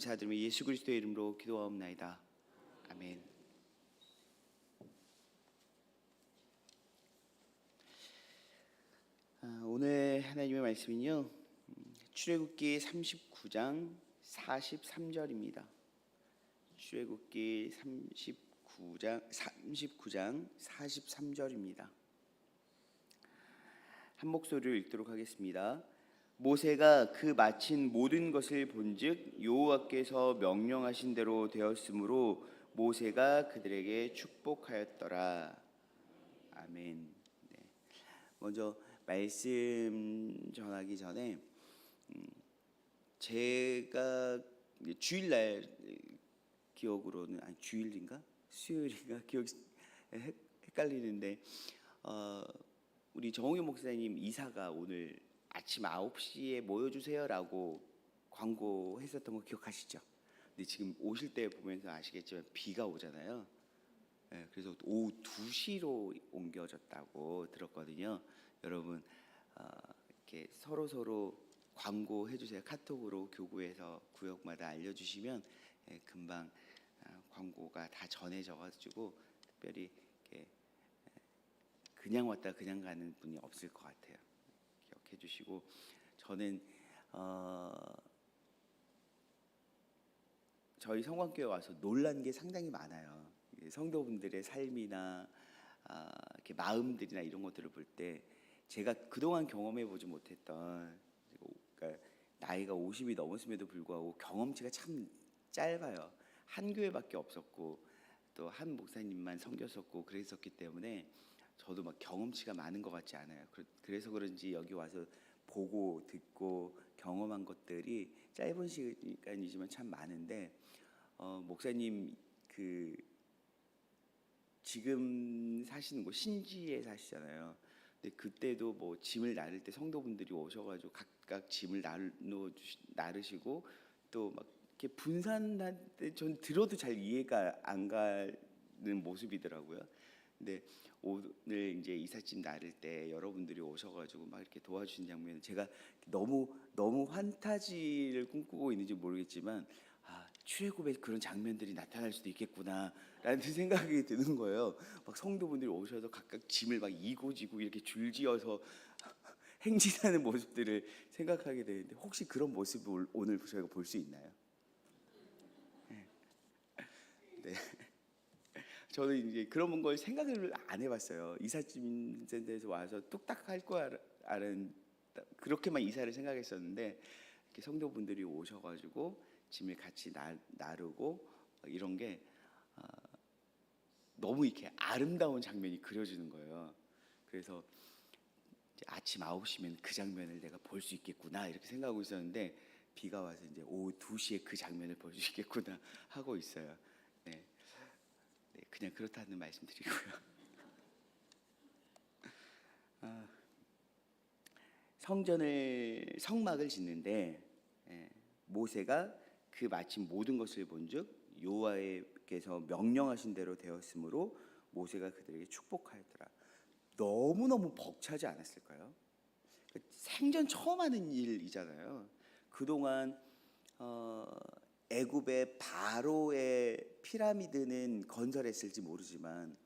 감사드리며 예수 그리스도의 이름으로 기도하옵나이다. 아멘. 오늘 하나님의 말씀은요, 출애굽기 39장 43절입니다. 출애굽기 39장 43절입니다. 한 목소리로 읽도록 하겠습니다. 모세가 그 마친 모든 것을 본즉 여호와께서 명령하신 대로 되었으므로 모세가 그들에게 축복하였더라. 아멘. 네. 먼저 말씀 전하기 전에 제가 주일날 기억으로는 주일인가 수요일인가 기억이 헷갈리는데 우리 정홍현 목사님 이사가 오늘 아침 9시에 모여주세요라고 광고했었던 거 기억하시죠? 근데 지금 오실 때 보면서 아시겠지만 비가 오잖아요. 네, 그래서 오후 2시로 옮겨졌다고 들었거든요. 여러분 이렇게 서로 광고해 주세요. 카톡으로 교구에서 구역마다 알려주시면 금방 광고가 다 전해져가지고 특별히 이렇게 그냥 왔다 그냥 가는 분이 없을 것 같아요. 기억해 주시고, 저는 저희 성광교회 와서 놀란 게 상당히 많아요. 성도분들의 삶이나 이렇게 마음들이나 이런 것들을 볼 때 제가 그동안 경험해 보지 못했던, 그러니까 나이가 50이 넘었음에도 불구하고 경험치가 참 짧아요. 한 교회밖에 없었고 또 한 목사님만 섬겼었고 그랬었기 때문에 저도 막 경험치가 많은 것 같지 않아요. 그래서 그런지 여기 와서 보고 듣고 경험한 것들이 짧은 시간이지만 참 많은데, 목사님 그 지금 사시는 곳 신지에 사시잖아요. 근데 그때도 뭐 짐을 나를 때 성도분들이 오셔가지고 각각 짐을 나르시고 또 막 이렇게 분산할 때 전 들어도 잘 이해가 안 가는 모습이더라고요. 근데 오늘 이제 이삿짐 나를 때 여러분들이 오셔가지고 막 이렇게 도와주신 장면은 제가 너무 환타지를 꿈꾸고 있는지 모르겠지만 출애굽에 그런 장면들이 나타날 수도 있겠구나라는 생각이 드는 거예요. 막 성도분들이 오셔서 각각 짐을 막 이고지고 이렇게 줄지어서 행진하는 모습들을 생각하게 되는데, 혹시 그런 모습을 오늘 저희가 볼 수 있나요? 네. 저는 이제 그런 걸 생각을 안 해봤어요. 이삿짐 센터에서 와서 뚝딱 할 거야 라는 그렇게만 이사를 생각했었는데, 이렇게 성도분들이 오셔가지고 짐을 같이 나르고 이런 게 너무 이렇게 아름다운 장면이 그려지는 거예요. 그래서 이제 아침 9시면 그 장면을 내가 볼 수 있겠구나 이렇게 생각하고 있었는데, 비가 와서 이제 오후 2시에 그 장면을 볼 수 있겠구나 하고 있어요. 네. 네, 그냥 그렇다는 말씀 드리고요. 성막을 짓는데 모세가 그 마침 모든 것을 본즉 여호와께서 명령하신 대로 되었으므로 모세가 그들에게 축복하였더라. 너무너무 벅차지 않았을까요? 생전 처음 하는 일이잖아요. 그동안 애굽의 바로의 피라미드는 건설했을지 모르지만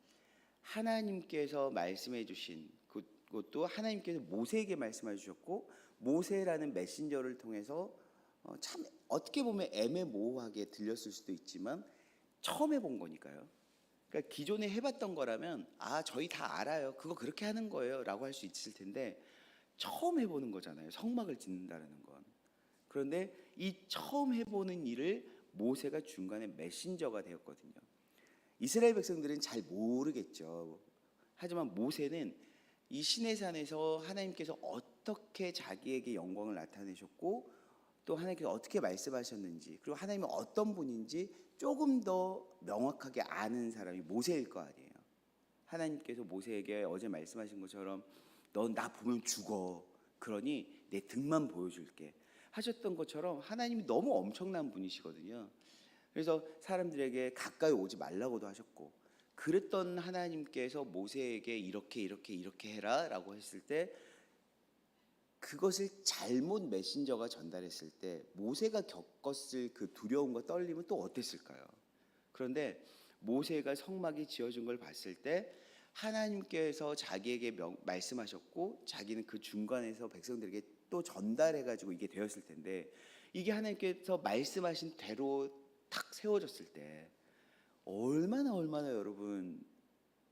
하나님께서 말씀해 주신 그것도 하나님께서 모세에게 말씀해 주셨고, 모세라는 메신저를 통해서 참 어떻게 보면 애매모호하게 들렸을 수도 있지만 처음 해본 거니까요. 그러니까 기존에 해봤던 거라면 저희 다 알아요, 그거 그렇게 하는 거예요 라고 할 수 있을 텐데, 처음 해보는 거잖아요, 성막을 짓는다는 건. 그런데 이 처음 해보는 일을 모세가 중간에 메신저가 되었거든요. 이스라엘 백성들은 잘 모르겠죠. 하지만 모세는 이 시내산에서 하나님께서 어떻게 자기에게 영광을 나타내셨고 또 하나님께서 어떻게 말씀하셨는지, 그리고 하나님은 어떤 분인지 조금 더 명확하게 아는 사람이 모세일 거 아니에요. 하나님께서 모세에게 어제 말씀하신 것처럼 넌 나 보면 죽어, 그러니 내 등만 보여줄게 하셨던 것처럼 하나님이 너무 엄청난 분이시거든요. 그래서 사람들에게 가까이 오지 말라고도 하셨고, 그랬던 하나님께서 모세에게 이렇게 해라 라고 했을 때 그것을 잘못 메신저가 전달했을 때 모세가 겪었을 그 두려움과 떨림은 또 어땠을까요? 그런데 모세가 성막이 지어진 걸 봤을 때 하나님께서 자기에게 말씀하셨고 자기는 그 중간에서 백성들에게 또 전달해가지고 이게 되었을 텐데, 이게 하나님께서 말씀하신 대로 탁 세워졌을 때 얼마나 여러분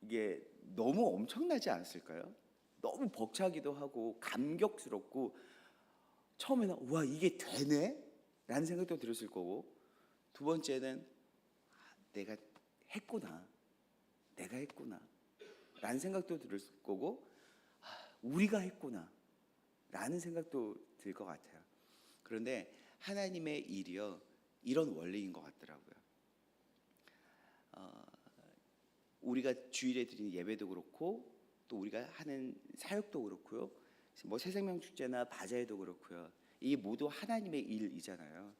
이게 너무 엄청나지 않았을까요? 너무 벅차기도 하고 감격스럽고, 처음에는 와 이게 되네? 라는 생각도 들었을 거고, 두 번째는 내가 했구나 라는 생각도 들었을 거고, 우리가 했구나 라는 생각도 들 것 같아요. 그런데 하나님의 일이요, 이런 원리인 것 같더라고요. 우리가 주일에 드리는 예배도 그렇고 또 우리가 하는 사역도 그렇고요, 뭐 새생명축제나 바자회도 그렇고요, 이 모두 하나님의 일이잖아요.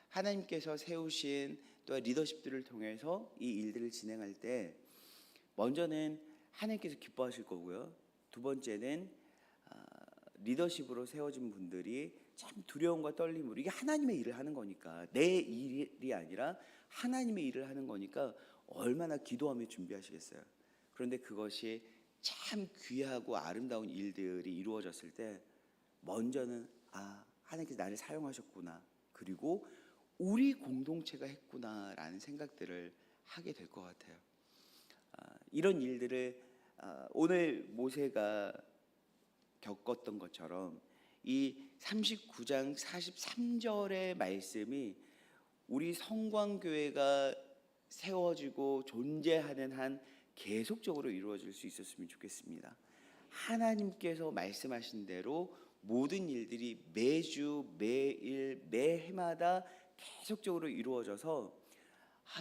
하나님께서 세우신 또 리더십들을 통해서 이 일들을 진행할 때 먼저는 하나님께서 기뻐하실 거고요, 두 번째는 리더십으로 세워진 분들이 참 두려움과 떨림으로, 이게 하나님의 일을 하는 거니까, 내 일이 아니라 하나님의 일을 하는 거니까 얼마나 기도하며 준비하시겠어요. 그런데 그것이 참 귀하고 아름다운 일들이 이루어졌을 때 먼저는 하나님께서 나를 사용하셨구나, 그리고 우리 공동체가 했구나라는 생각들을 하게 될 것 같아요. 이런 일들을 오늘 모세가 겪었던 것처럼 이 39장 43절의 말씀이 우리 성광교회가 세워지고 존재하는 한 계속적으로 이루어질 수 있었으면 좋겠습니다. 하나님께서 말씀하신 대로 모든 일들이 매주 매일 매해마다 계속적으로 이루어져서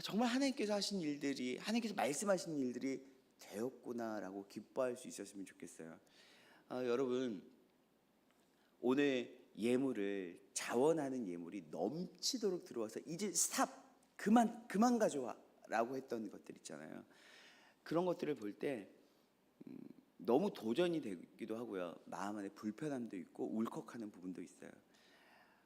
정말 하나님께서 하신 일들이, 하나님께서 말씀하신 일들이 되었구나라고 기뻐할 수 있었으면 좋겠어요. 여러분, 오늘 예물을, 자원하는 예물이 넘치도록 들어와서 이제 스탑, 그만 가져와 라고 했던 것들 있잖아요. 그런 것들을 볼 때 너무 도전이 되기도 하고요, 마음 안에 불편함도 있고 울컥하는 부분도 있어요.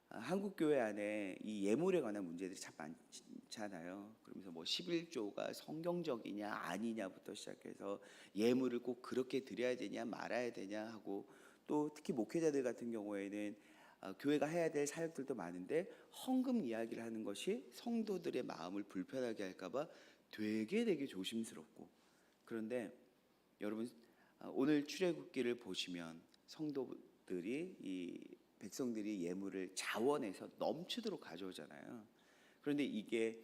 한국 교회 안에 이 예물에 관한 문제들이 참 많잖아요. 그러면서 뭐 11조가 성경적이냐 아니냐부터 시작해서 예물을 꼭 그렇게 드려야 되냐 말아야 되냐 하고, 또 특히 목회자들 같은 경우에는 교회가 해야 될 사역들도 많은데 헌금 이야기를 하는 것이 성도들의 마음을 불편하게 할까봐 되게 조심스럽고, 그런데 여러분, 오늘 출애굽기를 보시면 성도들이, 이 백성들이 예물을 자원해서 넘치도록 가져오잖아요. 그런데 이게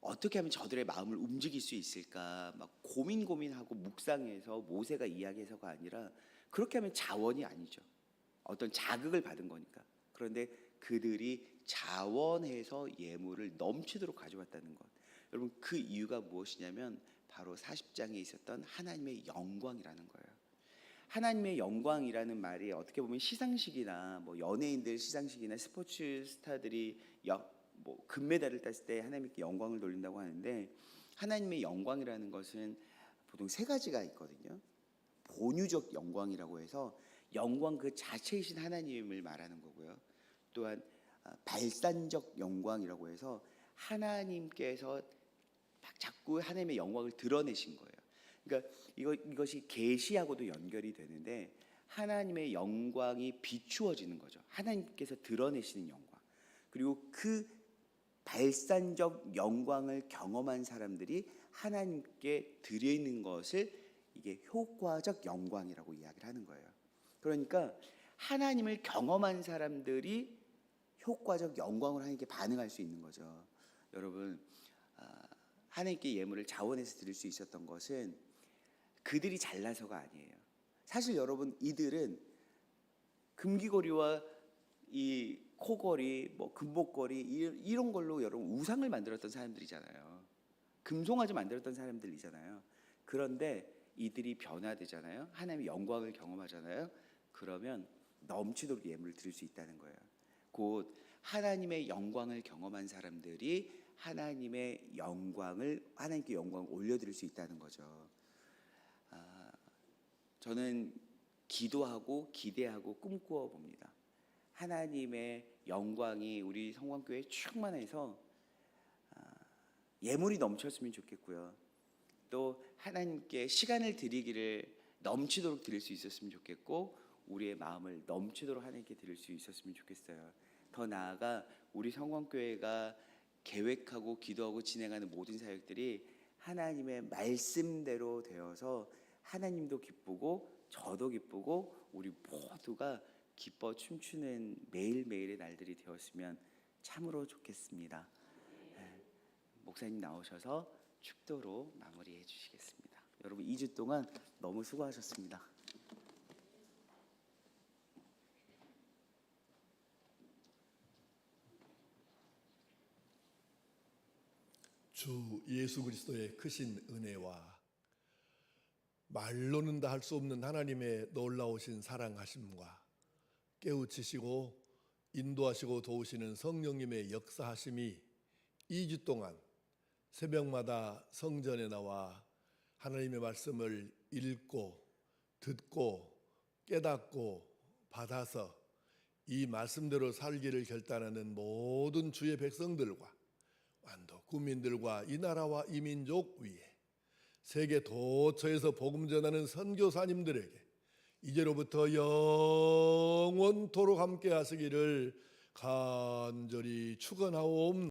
어떻게 하면 저들의 마음을 움직일 수 있을까 막 고민하고 묵상해서 모세가 이야기해서가 아니라, 그렇게 하면 자원이 아니죠. 어떤 자극을 받은 거니까. 그런데 그들이 자원해서 예물을 넘치도록 가져왔다는 것. 여러분, 그 이유가 무엇이냐면 바로 40장에 있었던 하나님의 영광이라는 거예요. 하나님의 영광이라는 말이 어떻게 보면 시상식이나 뭐 연예인들 시상식이나 스포츠 스타들이 뭐 금메달을 땄을 때 하나님께 영광을 돌린다고 하는데, 하나님의 영광이라는 것은 보통 세 가지가 있거든요. 본유적 영광이라고 해서 영광 그 자체이신 하나님을 말하는 거고요. 또한 발산적 영광이라고 해서 하나님께서 자꾸 하나님의 영광을 드러내신 거예요. 그러니까 이것이 계시하고도 연결이 되는데, 하나님의 영광이 비추어지는 거죠. 하나님께서 드러내시는 영광. 그리고 그 발산적 영광을 경험한 사람들이 하나님께 드리는 것을 이게 효과적 영광이라고 이야기를 하는 거예요. 그러니까 하나님을 경험한 사람들이 효과적 영광을 하나님께 반응할 수 있는 거죠. 여러분, 하나님께 예물을 자원해서 드릴 수 있었던 것은 그들이 잘나서가 아니에요. 사실 여러분, 이들은 금귀걸이와 이 코걸이, 뭐 금목걸이 이런 걸로 여러분 우상을 만들었던 사람들이잖아요. 금송아지 만들었던 사람들이잖아요. 그런데 이들이 변화되잖아요. 하나님의 영광을 경험하잖아요. 그러면 넘치도록 예물을 드릴 수 있다는 거예요. 곧 하나님의 영광을 경험한 사람들이 하나님께 영광을 올려드릴 수 있다는 거죠. 저는 기도하고 기대하고 꿈꾸어 봅니다. 하나님의 영광이 우리 성광교회에 충만해서 예물이 넘쳤으면 좋겠고요. 또 하나님께 시간을 드리기를 넘치도록 드릴 수 있었으면 좋겠고, 우리의 마음을 넘치도록 하나님께 드릴 수 있었으면 좋겠어요. 더 나아가 우리 성광교회가 계획하고 기도하고 진행하는 모든 사역들이 하나님의 말씀대로 되어서 하나님도 기쁘고 저도 기쁘고 우리 모두가 기뻐 춤추는 매일매일의 날들이 되었으면 참으로 좋겠습니다. 목사님 나오셔서 축도로 마무리해 주시겠습니다. 여러분 2주 동안 너무 수고하셨습니다. 주 예수 그리스도의 크신 은혜와 말로는 다 할 수 없는 하나님의 놀라우신 사랑하심과 깨우치시고 인도하시고 도우시는 성령님의 역사하심이 2주 동안 새벽마다 성전에 나와 하나님의 말씀을 읽고 듣고 깨닫고 받아서 이 말씀대로 살기를 결단하는 모든 주의 백성들과 완도 국민들과 이 나라와 이 민족 위에 세계 도처에서 복음 전하는 선교사님들에게 이제로부터 영원토록 함께 하시기를 간절히 축원하옵나이다.